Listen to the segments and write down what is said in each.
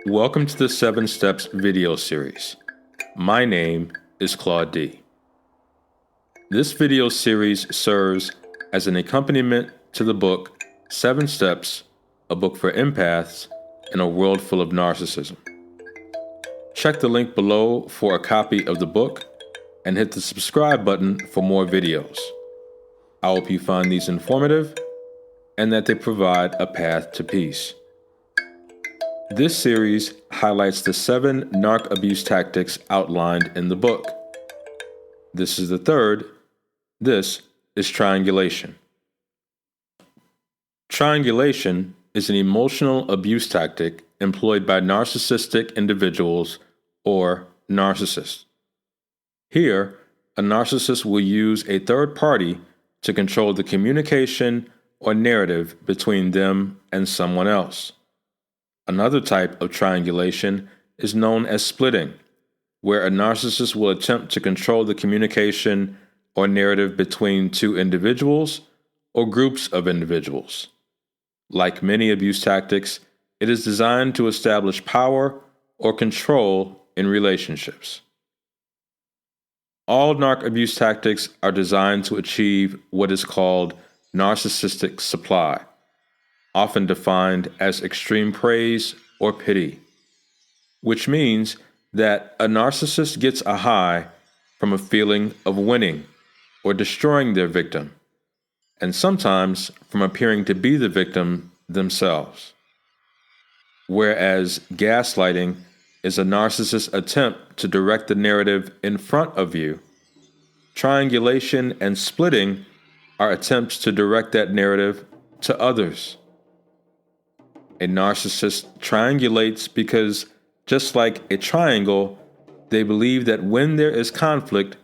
Welcome to the 7 Steps video series. My name is Claude D. This video series serves as an accompaniment to the book 7 Steps, a book for empaths in a world full of narcissism. Check the link below for a copy of the book and hit the subscribe button for more videos. I hope you find these informative and that they provide a path to peace. This series highlights the 7 narcabuse tactics outlined in the book. This is the third. This is triangulation. Triangulation is an emotional abuse tactic employed by narcissistic individuals or narcissists. Here, a narcissist will use a third party to control the communication or narrative between them and someone else. Another type of triangulation is known as splitting, where a narcissist will attempt to control the communication or narrative between two individuals or groups of individuals. Like many abuse tactics, it is designed to establish power or control in relationships. All narc abuse tactics are designed to achieve what is called narcissistic supply, often defined as extreme praise or pity, which means that a narcissist gets a high from a feeling of winning or destroying their victim, and sometimes from appearing to be the victim themselves. Whereas gaslighting is a narcissist's attempt to direct the narrative in front of you, triangulation and splitting are attempts to direct that narrative to others. A narcissist triangulates because, just like a triangle, they believe that when there is conflict,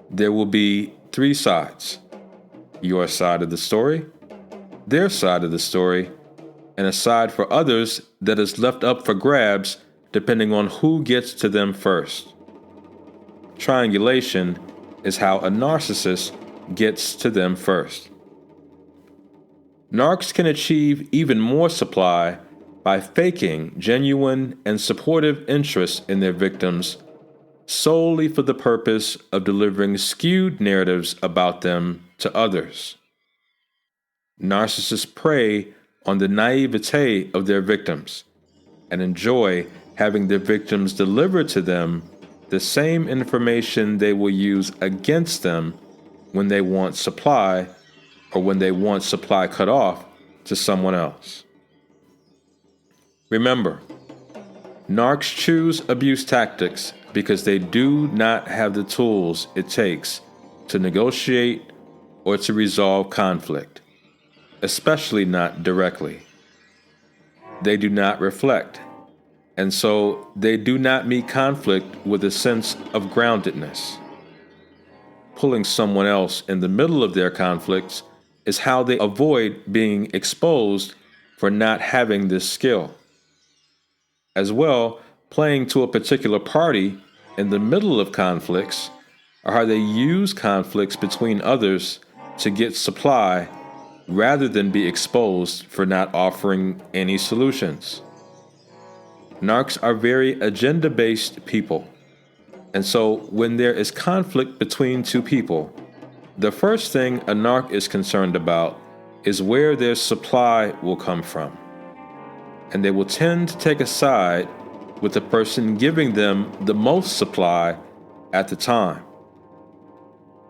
there will be 3 sides: your side of the story, their side of the story, and a side for others that is left up for grabs depending on who gets to them first. Triangulation is how a narcissist gets to them first. Narcs can achieve even more supply by faking genuine and supportive interest in their victims solely for the purpose of delivering skewed narratives about them to others. Narcissists prey on the naivete of their victims and enjoy having their victims deliver to them the same information they will use against them when they want supply or when they want supply cut off to someone else. Remember, narcs choose abuse tactics because they do not have the tools it takes to negotiate or to resolve conflict, especially not directly. They do not reflect, and so they do not meet conflict with a sense of groundedness. Pulling someone else in the middle of their conflicts is how they avoid being exposed for not having this skill. As well, playing to a particular party in the middle of conflicts are how they use conflicts between others to get supply rather than be exposed for not offering any solutions. Narcs are very agenda-based people, and so when there is conflict between two people, the first thing a narc is concerned about is where their supply will come from, and they will tend to take a side with the person giving them the most supply at the time.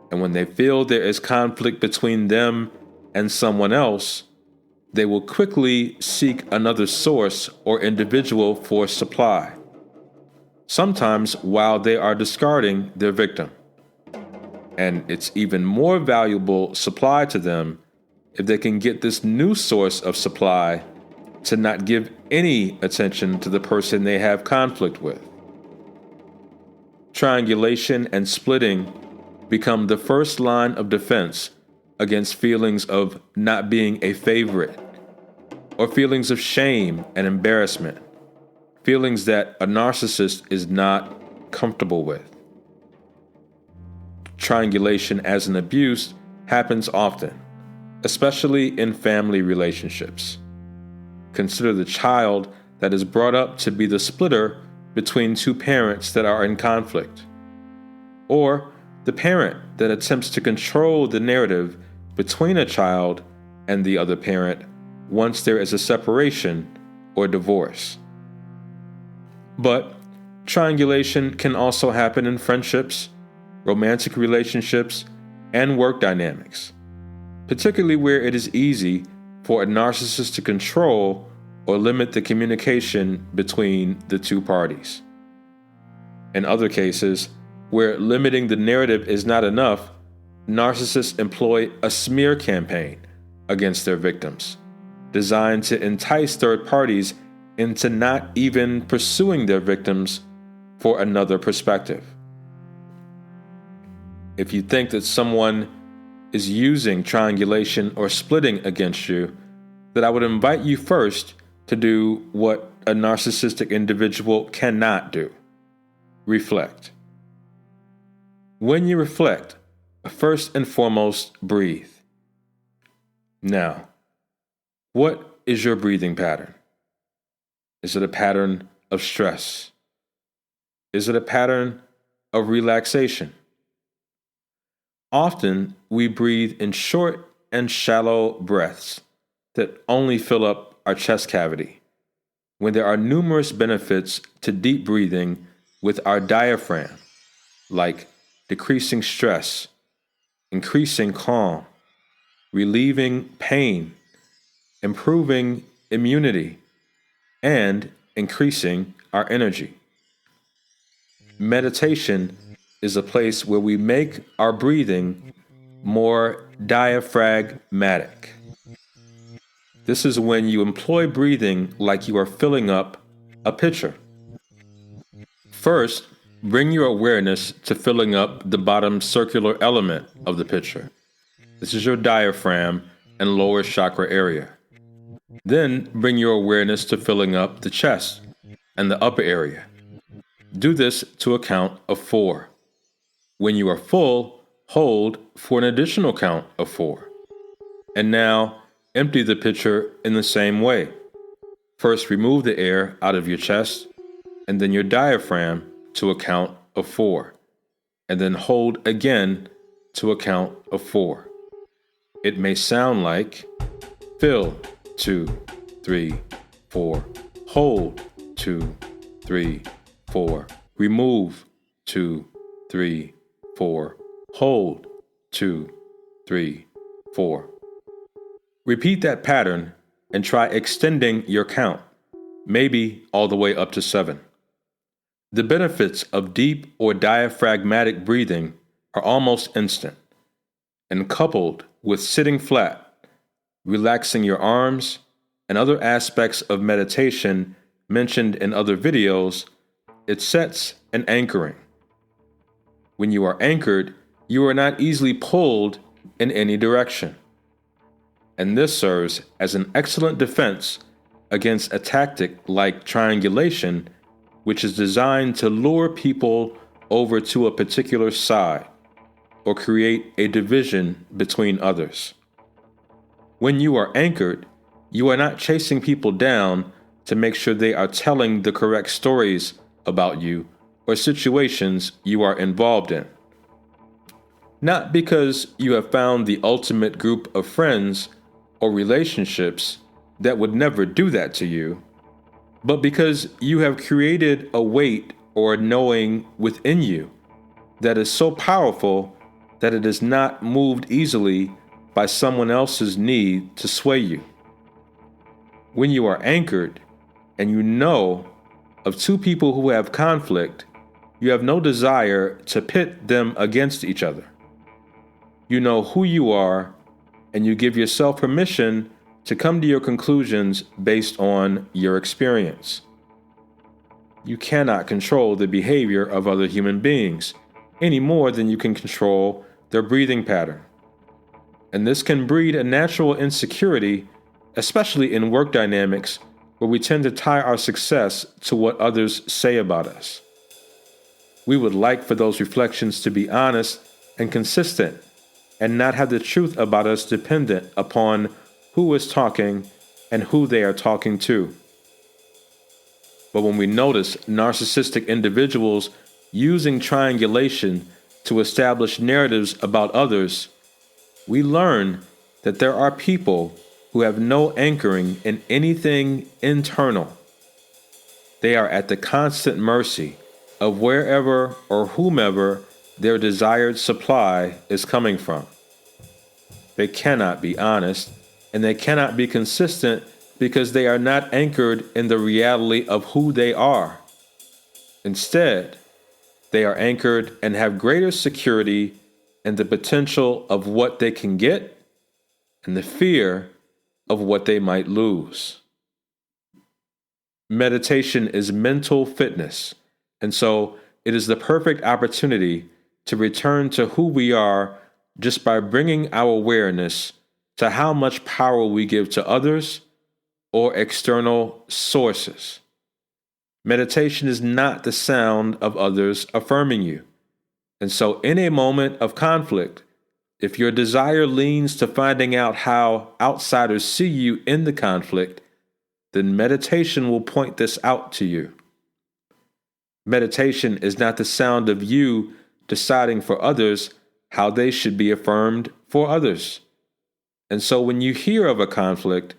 And when they feel there is conflict between them and someone else, they will quickly seek another source or individual for supply, sometimes while they are discarding their victim. And it's even more valuable supply to them if they can get this new source of supply to not give any attention to the person they have conflict with. Triangulation and splitting become the first line of defense against feelings of not being a favorite, or feelings of shame and embarrassment, feelings that a narcissist is not comfortable with. Triangulation as an abuse happens often, especially in family relationships. Consider the child that is brought up to be the splitter between two parents that are in conflict, or the parent that attempts to control the narrative between a child and the other parent once there is a separation or divorce. But triangulation can also happen in friendships, romantic relationships, and work dynamics, particularly where it is easy for a narcissist to control or limit the communication between the two parties. In other cases, where limiting the narrative is not enough, narcissists employ a smear campaign against their victims, designed to entice third parties into not even pursuing their victims for another perspective. If you think that someone is using triangulation or splitting against you, then I would invite you first to do what a narcissistic individual cannot do: reflect. When you reflect, first and foremost, breathe. Now, what is your breathing pattern? Is it a pattern of stress? Is it a pattern of relaxation? Often, we breathe in short and shallow breaths that only fill up our chest cavity, when there are numerous benefits to deep breathing with our diaphragm, like decreasing stress, increasing calm, relieving pain, improving immunity, and increasing our energy. Meditation is a place where we make our breathing more diaphragmatic. This is when you employ breathing like you are filling up a pitcher. First, bring your awareness to filling up the bottom circular element of the pitcher. This is your diaphragm and lower chakra area. Then bring your awareness to filling up the chest and the upper area. Do this to a count of 4. When you are full, hold for an additional count of 4. And now, empty the pitcher in the same way. First, remove the air out of your chest, and then your diaphragm to a count of 4. And then hold again to a count of 4. It may sound like fill, 2, 3, 4. Hold, 2, 3, 4. Remove, 2, 3, 4. Hold, 2, 3, 4. Repeat that pattern and try extending your count, maybe all the way up to 7. The benefits of deep or diaphragmatic breathing are almost instant, and coupled with sitting flat, relaxing your arms, and other aspects of meditation mentioned in other videos, it sets an anchoring. When you are anchored, you are not easily pulled in any direction. And this serves as an excellent defense against a tactic like triangulation, which is designed to lure people over to a particular side or create a division between others. When you are anchored, you are not chasing people down to make sure they are telling the correct stories about you or situations you are involved in. Not because you have found the ultimate group of friends or relationships that would never do that to you, but because you have created a weight or a knowing within you that is so powerful that it is not moved easily by someone else's need to sway you. When you are anchored and you know of two people who have conflict, you have no desire to pit them against each other. You know who you are, and you give yourself permission to come to your conclusions based on your experience. You cannot control the behavior of other human beings any more than you can control their breathing pattern. And this can breed a natural insecurity, especially in work dynamics where we tend to tie our success to what others say about us. We would like for those reflections to be honest and consistent, and not have the truth about us dependent upon who is talking and who they are talking to. But when we notice narcissistic individuals using triangulation to establish narratives about others, we learn that there are people who have no anchoring in anything internal. They are at the constant mercy of wherever or whomever their desired supply is coming from. They cannot be honest, and they cannot be consistent because they are not anchored in the reality of who they are. Instead, they are anchored and have greater security in the potential of what they can get and the fear of what they might lose. Meditation is mental fitness, and so it is the perfect opportunity to return to who we are just by bringing our awareness to how much power we give to others or external sources. Meditation is not the sound of others affirming you. And so in a moment of conflict, if your desire leans to finding out how outsiders see you in the conflict, then meditation will point this out to you. Meditation is not the sound of you deciding for others how they should be affirmed for others. And so when you hear of a conflict,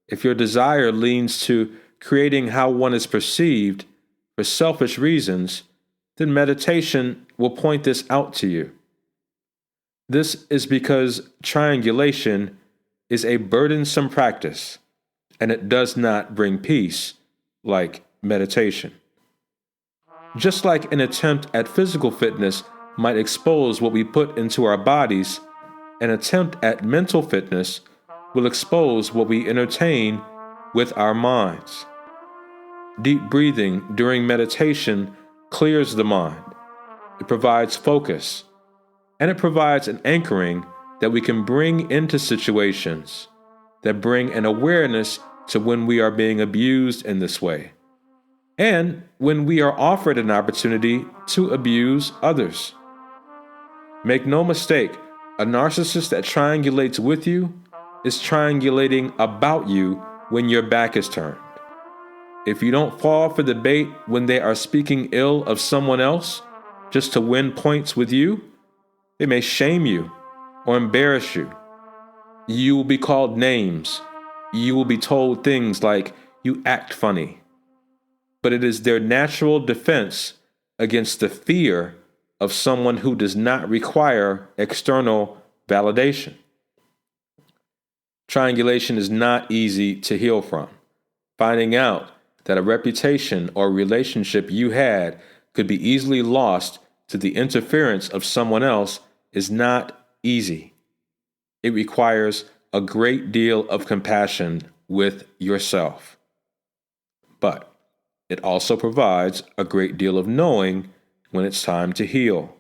if your desire leans to creating how one is perceived for selfish reasons, then meditation will point this out to you. This is because triangulation is a burdensome practice, and it does not bring peace like meditation. Just like an attempt at physical fitness might expose what we put into our bodies, an attempt at mental fitness will expose what we entertain with our minds. Deep breathing during meditation clears the mind. It provides focus, and it provides an anchoring that we can bring into situations that bring an awareness to when we are being abused in this way, and when we are offered an opportunity to abuse others. Make no mistake, a narcissist that triangulates with you is triangulating about you when your back is turned. If you don't fall for the bait when they are speaking ill of someone else just to win points with you, they may shame you or embarrass you. You will be called names. You will be told things like, "You act funny." But it is their natural defense against the fear of someone who does not require external validation. Triangulation is not easy to heal from. Finding out that a reputation or relationship you had could be easily lost to the interference of someone else is not easy. It requires a great deal of compassion with yourself. But it also provides a great deal of knowing when it's time to heal.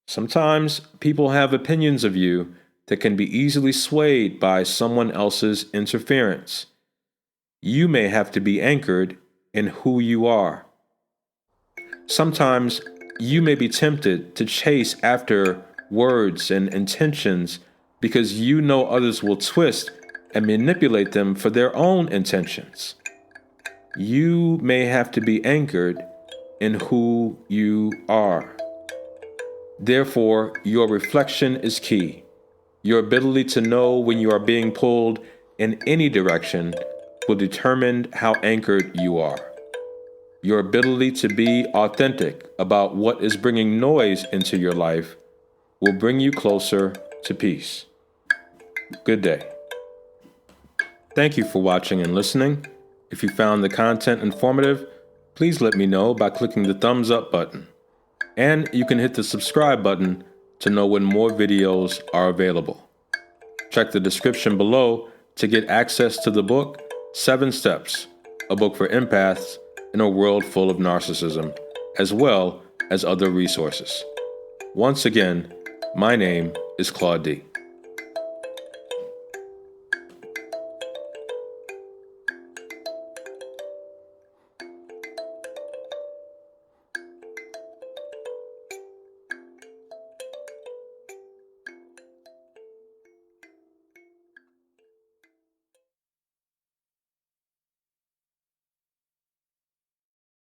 Sometimes people have opinions of you that can be easily swayed by someone else's interference. You may have to be anchored in who you are. Sometimes you may be tempted to chase after words and intentions because you know others will twist and manipulate them for their own intentions. You may have to be anchored in who you are. Therefore, your reflection is key. Your ability to know when you are being pulled in any direction will determine how anchored you are. Your ability to be authentic about what is bringing noise into your life will bring you closer to peace. Good day. Thank you for watching and listening. If you found the content informative, please let me know by clicking the thumbs up button. And you can hit the subscribe button to know when more videos are available. Check the description below to get access to the book 7 Steps, a book for empaths in a world full of narcissism, as well as other resources. Once again, my name is Claude D.